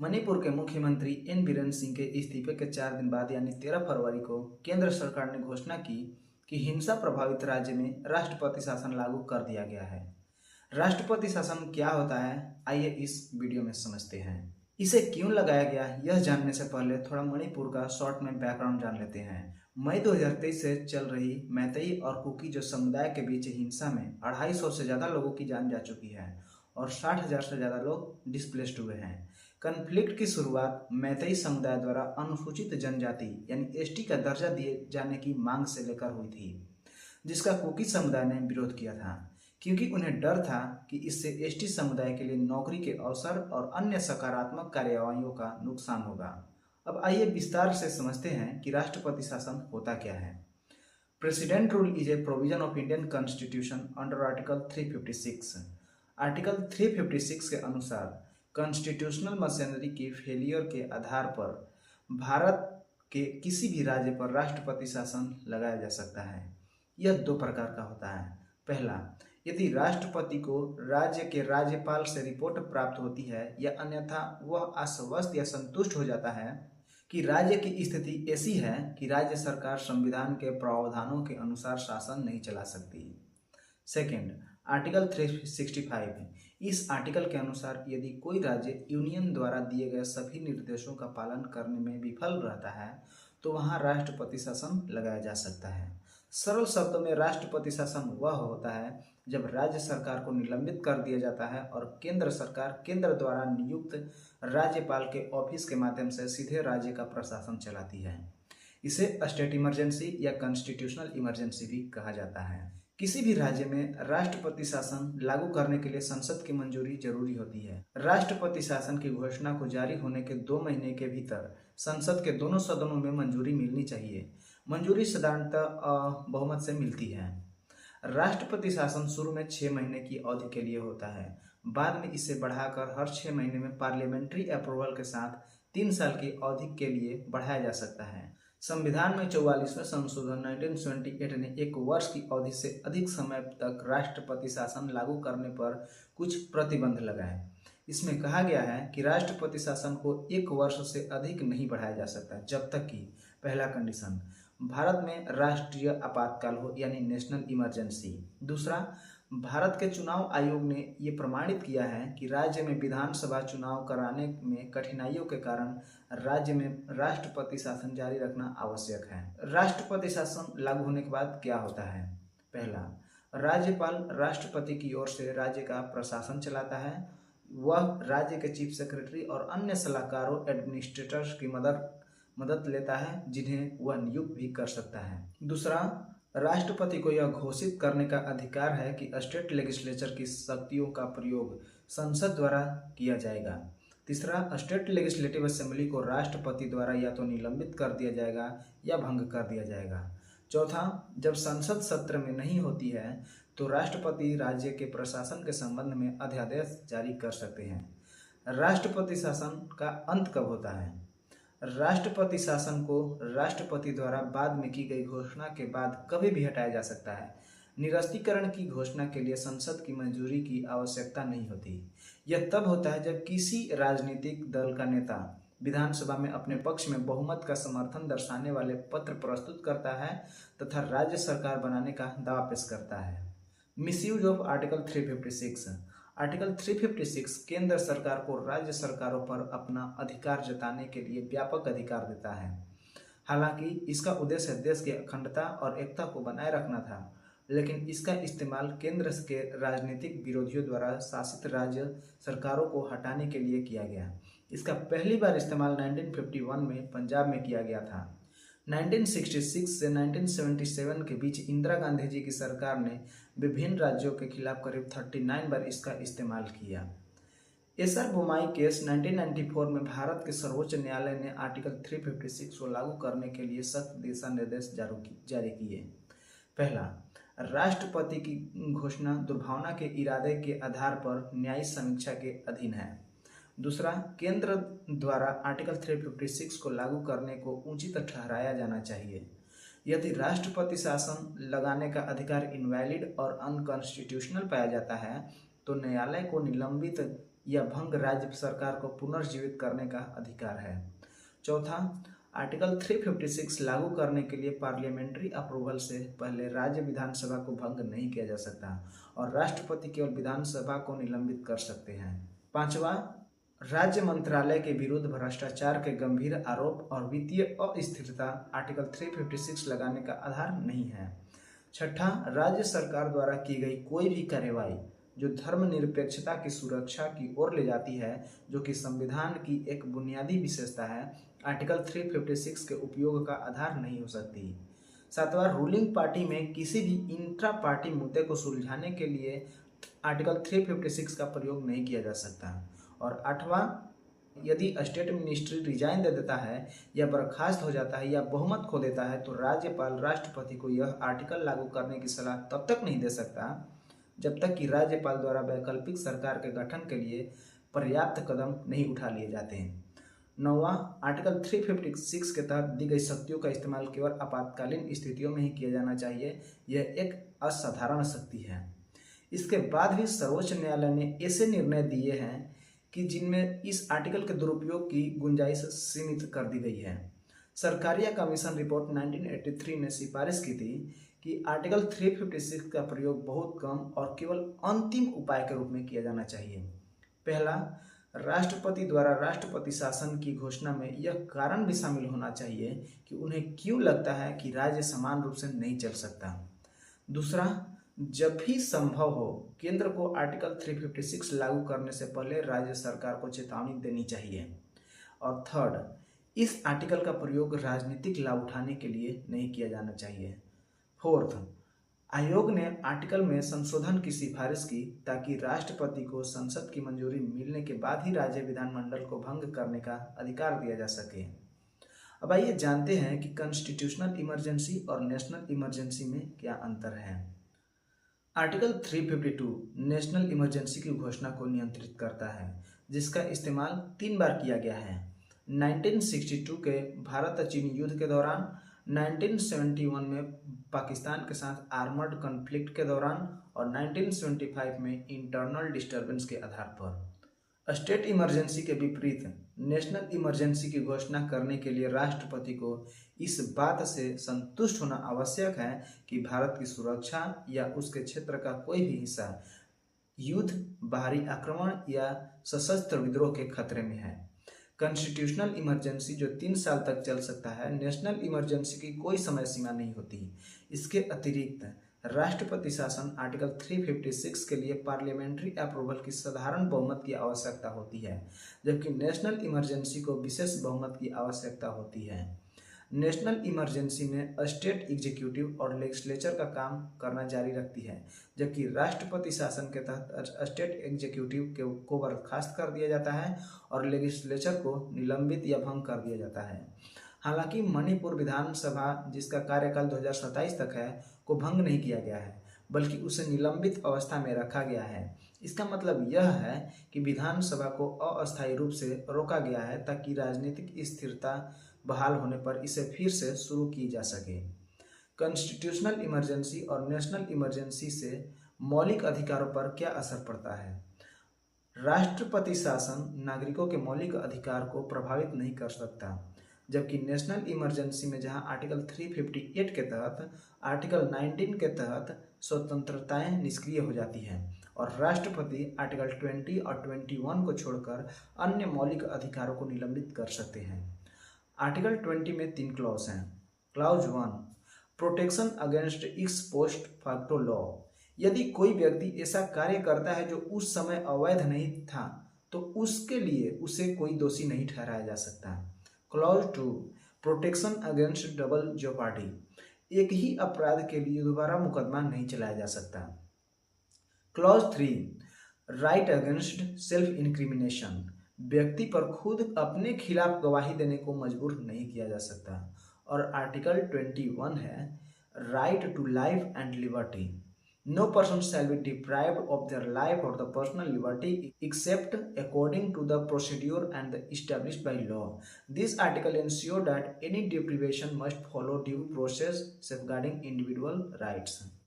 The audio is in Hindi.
मणिपुर के मुख्यमंत्री एन बीरेन सिंह के इस्तीफे के 4 दिन बाद यानी 13 फरवरी को केंद्र सरकार ने घोषणा की कि हिंसा प्रभावित राज्य में राष्ट्रपति शासन लागू कर दिया गया है। राष्ट्रपति शासन क्या होता है, आइए इस वीडियो में समझते हैं। इसे क्यों लगाया गया, यह जानने से पहले थोड़ा मणिपुर का शॉर्ट में बैकग्राउंड जान लेते हैं। मई 2023 से चल रही मैतेई और कुकी जो समुदाय के बीच हिंसा में 250 से ज़्यादा लोगों की जान जा चुकी है और 60,000 से ज़्यादा लोग डिस्प्लेस्ड हुए हैं। कन्फ्लिक्ट की शुरुआत मैतेई समुदाय द्वारा अनुसूचित जनजाति यानी एसटी का दर्जा दिए जाने की मांग से लेकर हुई थी, जिसका कुकी समुदाय ने विरोध किया था क्योंकि उन्हें डर था कि इससे एसटी समुदाय के लिए नौकरी के अवसर और अन्य सकारात्मक कार्यवाहियों का नुकसान होगा। अब आइए विस्तार से समझते हैं कि राष्ट्रपति शासन होता क्या है। President rule is a provision of Indian constitution under article 356। Article 356 के अनुसार कॉन्स्टिट्यूशनल मशीनरी की फेलियर के आधार पर भारत के किसी भी राज्य पर राष्ट्रपति शासन लगाया जा सकता है। यह 2 प्रकार का होता है। पहला, यदि राष्ट्रपति को राज्य के राज्यपाल से रिपोर्ट प्राप्त होती है या अन्यथा वह आश्वस्त या संतुष्ट हो जाता है कि राज्य की स्थिति ऐसी है कि राज्य सरकार संविधान के प्रावधानों के अनुसार शासन नहीं चला सकती। Second, article 365। इस आर्टिकल के अनुसार यदि कोई राज्य यूनियन द्वारा दिए गए सभी निर्देशों का पालन करने में विफल रहता है तो वहां राष्ट्रपति शासन लगाया जा सकता है। सरल शब्दों में राष्ट्रपति शासन वह होता है जब राज्य सरकार को निलंबित कर दिया जाता है और केंद्र सरकार केंद्र द्वारा नियुक्त राज्यपाल के ऑफिस के माध्यम से सीधे राज्य का प्रशासन चलाती है। इसे स्टेट इमरजेंसी या कॉन्स्टिट्यूशनल इमरजेंसी भी कहा जाता है। किसी भी राज्य में राष्ट्रपति शासन लागू करने के लिए संसद की मंजूरी जरूरी होती है। राष्ट्रपति शासन की घोषणा को जारी होने के 2 महीने के भीतर संसद के दोनों सदनों में मंजूरी मिलनी चाहिए। मंजूरी साधारणतः बहुमत से मिलती है। राष्ट्रपति शासन शुरू में 6 महीने की अवधि के लिए होता है, बाद में इसे बढ़ाकर हर 6 महीने में पार्लियामेंट्री अप्रूवल के साथ 3 साल की अवधि के लिए बढ़ाया जा सकता है। संविधान में 44वें संशोधन 1978 ने 1 वर्ष की अवधि से अधिक समय तक राष्ट्रपति शासन लागू करने पर कुछ प्रतिबंध लगाए। इसमें कहा गया है कि राष्ट्रपति शासन को 1 वर्ष से अधिक नहीं बढ़ाया जा सकता जब तक कि पहला कंडीशन, भारत में राष्ट्रीय आपातकाल हो यानी नेशनल इमरजेंसी। दूसरा, भारत के चुनाव आयोग ने ये प्रमाणित किया है कि राज्य में विधानसभा चुनाव कराने में कठिनाइयों के कारण राज्य में राष्ट्रपति शासन जारी रखना आवश्यक है। राष्ट्रपति शासन लागू होने के बाद क्या होता है? पहला, राज्यपाल राष्ट्रपति की ओर से राज्य का प्रशासन चलाता है। वह राज्य के चीफ सेक्रेटरी और अन्य सलाहकारों एडमिनिस्ट्रेटर्स की मदद लेता है जिन्हें वह नियुक्त भी कर सकता है। दूसरा, राष्ट्रपति को यह घोषित करने का अधिकार है कि स्टेट लेजिस्लेचर की शक्तियों का प्रयोग संसद द्वारा किया जाएगा। तीसरा, स्टेट लेजिस्लेटिव असेंबली को राष्ट्रपति द्वारा या तो निलंबित कर दिया जाएगा या भंग कर दिया जाएगा। चौथा, जब संसद सत्र में नहीं होती है तो राष्ट्रपति राज्य के प्रशासन के संबंध में अध्यादेश जारी कर सकते हैं। राष्ट्रपति शासन का अंत कब होता है? राष्ट्रपति शासन को राष्ट्रपति द्वारा बाद में की गई घोषणा के बाद कभी भी हटाया जा सकता है। निरस्तीकरण की घोषणा के लिए संसद की मंजूरी की आवश्यकता नहीं होती। यह तब होता है जब किसी राजनीतिक दल का नेता विधानसभा में अपने पक्ष में बहुमत का समर्थन दर्शाने वाले पत्र प्रस्तुत करता है तथा राज्य सरकार बनाने का दावा पेश करता है। Misuse of article 356। आर्टिकल 356 केंद्र सरकार को राज्य सरकारों पर अपना अधिकार जताने के लिए व्यापक अधिकार देता है। हालांकि इसका उद्देश्य देश की अखंडता और एकता को बनाए रखना था, लेकिन इसका इस्तेमाल केंद्र के राजनीतिक विरोधियों द्वारा शासित राज्य सरकारों को हटाने के लिए किया गया। इसका पहली बार इस्तेमाल 1951 में पंजाब में किया गया था। 1966 से 1977 के बीच इंदिरा गांधी जी की सरकार ने विभिन्न राज्यों के खिलाफ करीब 39 बार इसका इस्तेमाल किया। एसआर बोमाई केस 1994 में भारत के सर्वोच्च न्यायालय ने आर्टिकल 356 को लागू करने के लिए सख्त दिशा निर्देश जारी किए। पहला, राष्ट्रपति की घोषणा दुर्भावना के इरादे के आधार पर न्यायिक समीक्षा के अधीन है। दूसरा, केंद्र द्वारा आर्टिकल 356 को लागू करने को उचित ठहराया जाना चाहिए। यदि राष्ट्रपति शासन लगाने का अधिकार इनवैलिड और अनकॉन्स्टिट्यूशनल पाया जाता है तो न्यायालय को निलंबित या भंग राज्य सरकार को पुनर्जीवित करने का अधिकार है। चौथा, आर्टिकल 356 लागू करने के लिए पार्लियामेंट्री अप्रूवल से पहले राज्य विधानसभा को भंग नहीं किया जा सकता और राष्ट्रपति केवल विधानसभा को निलंबित कर सकते हैं। पांचवा, राज्य मंत्रालय के विरुद्ध भ्रष्टाचार के गंभीर आरोप और वित्तीय अस्थिरता आर्टिकल 356 लगाने का आधार नहीं है। छठा, राज्य सरकार द्वारा की गई कोई भी कार्यवाही जो धर्मनिरपेक्षता की सुरक्षा की ओर ले जाती है, जो कि संविधान की एक बुनियादी विशेषता है, आर्टिकल 356 के उपयोग का आधार नहीं हो सकती। सातवां, रूलिंग पार्टी में किसी भी इंट्रा पार्टी मुद्दे को सुलझाने के लिए आर्टिकल 356 का प्रयोग नहीं किया जा सकता। और आठवां, यदि स्टेट मिनिस्ट्री रिजाइन दे देता है या बर्खास्त हो जाता है या बहुमत खो देता है तो राज्यपाल राष्ट्रपति को यह आर्टिकल लागू करने की सलाह तब तक नहीं दे सकता जब तक कि राज्यपाल द्वारा वैकल्पिक सरकार के गठन के लिए पर्याप्त कदम नहीं उठा लिए जाते हैं। नौवां, आर्टिकल 356 के तहत दी गई शक्तियों का इस्तेमाल केवल आपातकालीन स्थितियों में ही किया जाना चाहिए। यह एक असाधारण शक्ति है। इसके बाद भी सर्वोच्च न्यायालय ने ऐसे निर्णय दिए हैं कि जिनमें इस आर्टिकल के दुरुपयोग की गुंजाइश सीमित कर दी गई है। सरकारिया कमीशन रिपोर्ट 1983 ने सिफारिश की थी कि आर्टिकल 356 का प्रयोग बहुत कम और केवल अंतिम उपाय के रूप में किया जाना चाहिए। पहला, राष्ट्रपति द्वारा राष्ट्रपति शासन की घोषणा में यह कारण भी शामिल होना चाहिए कि उन्हें क्यों लगता है कि राज्य समान रूप से नहीं चल सकता। दूसरा, जब भी संभव हो केंद्र को आर्टिकल 356 लागू करने से पहले राज्य सरकार को चेतावनी देनी चाहिए। और थर्ड, इस आर्टिकल का प्रयोग राजनीतिक लाभ उठाने के लिए नहीं किया जाना चाहिए। फोर्थ, आयोग ने आर्टिकल में संशोधन की सिफारिश की ताकि राष्ट्रपति को संसद की मंजूरी मिलने के बाद ही राज्य विधानमंडल को भंग करने का अधिकार दिया जा सके। अब आइए जानते हैं कि कॉन्स्टिट्यूशनल इमरजेंसी और नेशनल इमरजेंसी में क्या अंतर है। आर्टिकल 352 नेशनल इमरजेंसी की घोषणा को नियंत्रित करता है, जिसका इस्तेमाल 3 बार किया गया है। 1962 के भारत चीन युद्ध के दौरान, 1971 में पाकिस्तान के साथ आर्मर्ड कॉन्फ्लिक्ट के दौरान और 1975 में इंटरनल डिस्टर्बेंस के आधार पर। स्टेट इमरजेंसी के विपरीत नेशनल इमरजेंसी की घोषणा करने के लिए राष्ट्रपति को इस बात से संतुष्ट होना आवश्यक है कि भारत की सुरक्षा या उसके क्षेत्र का कोई भी हिस्सा युद्ध, बाहरी आक्रमण या सशस्त्र विद्रोह के खतरे में है। कॉन्स्टिट्यूशनल इमरजेंसी जो 3 साल तक चल सकता है, नेशनल इमरजेंसी की कोई समय सीमा नहीं होती। इसके अतिरिक्त राष्ट्रपति शासन आर्टिकल 356 के लिए पार्लियामेंट्री अप्रूवल की साधारण बहुमत की आवश्यकता होती है, जबकि नेशनल इमरजेंसी को विशेष बहुमत की आवश्यकता होती है। नेशनल इमरजेंसी में स्टेट एग्जीक्यूटिव और लेजिस्लेचर का काम करना जारी रखती है, जबकि राष्ट्रपति शासन के तहत स्टेट एग्जीक्यूटिव को बर्खास्त कर दिया जाता है और लेजिस्लेचर को निलंबित या भंग कर दिया जाता है। हालांकि मणिपुर विधानसभा, जिसका कार्यकाल 2027 तक है, को भंग नहीं किया गया है, बल्कि उसे निलंबित अवस्था में रखा गया है। इसका मतलब यह है कि विधानसभा को अस्थायी रूप से रोका गया है ताकि राजनीतिक स्थिरता बहाल होने पर इसे फिर से शुरू की जा सके। कॉन्स्टिट्यूशनल इमरजेंसी और नेशनल इमरजेंसी से मौलिक अधिकारों पर क्या असर पड़ता है? राष्ट्रपति शासन नागरिकों के मौलिक अधिकार को प्रभावित नहीं कर सकता, जबकि नेशनल इमरजेंसी में जहां आर्टिकल 358 के तहत आर्टिकल 19 के तहत स्वतंत्रताएं निष्क्रिय हो जाती हैं और राष्ट्रपति आर्टिकल 20 और 21 को छोड़कर अन्य मौलिक अधिकारों को निलंबित कर सकते हैं। आर्टिकल 20 में 3 क्लॉज हैं। Clause 1, protection against x post facto law. यदि कोई व्यक्ति ऐसा कार्य करता है जो उस समय अवैध नहीं था तो उसके लिए उसे कोई दोषी नहीं ठहराया जा सकता। Clause 2, protection against double jeopardy. एक ही अपराध के लिए दोबारा मुकदमा नहीं चलाया जा सकता। Clause 3, right against self incrimination. व्यक्ति पर खुद अपने खिलाफ गवाही देने को मजबूर नहीं किया जा सकता। और आर्टिकल 21 है, right to life and liberty. No person shall be deprived of their life or the personal liberty except according to the procedure and established by law. This article ensures that any deprivation must follow due process safeguarding individual rights.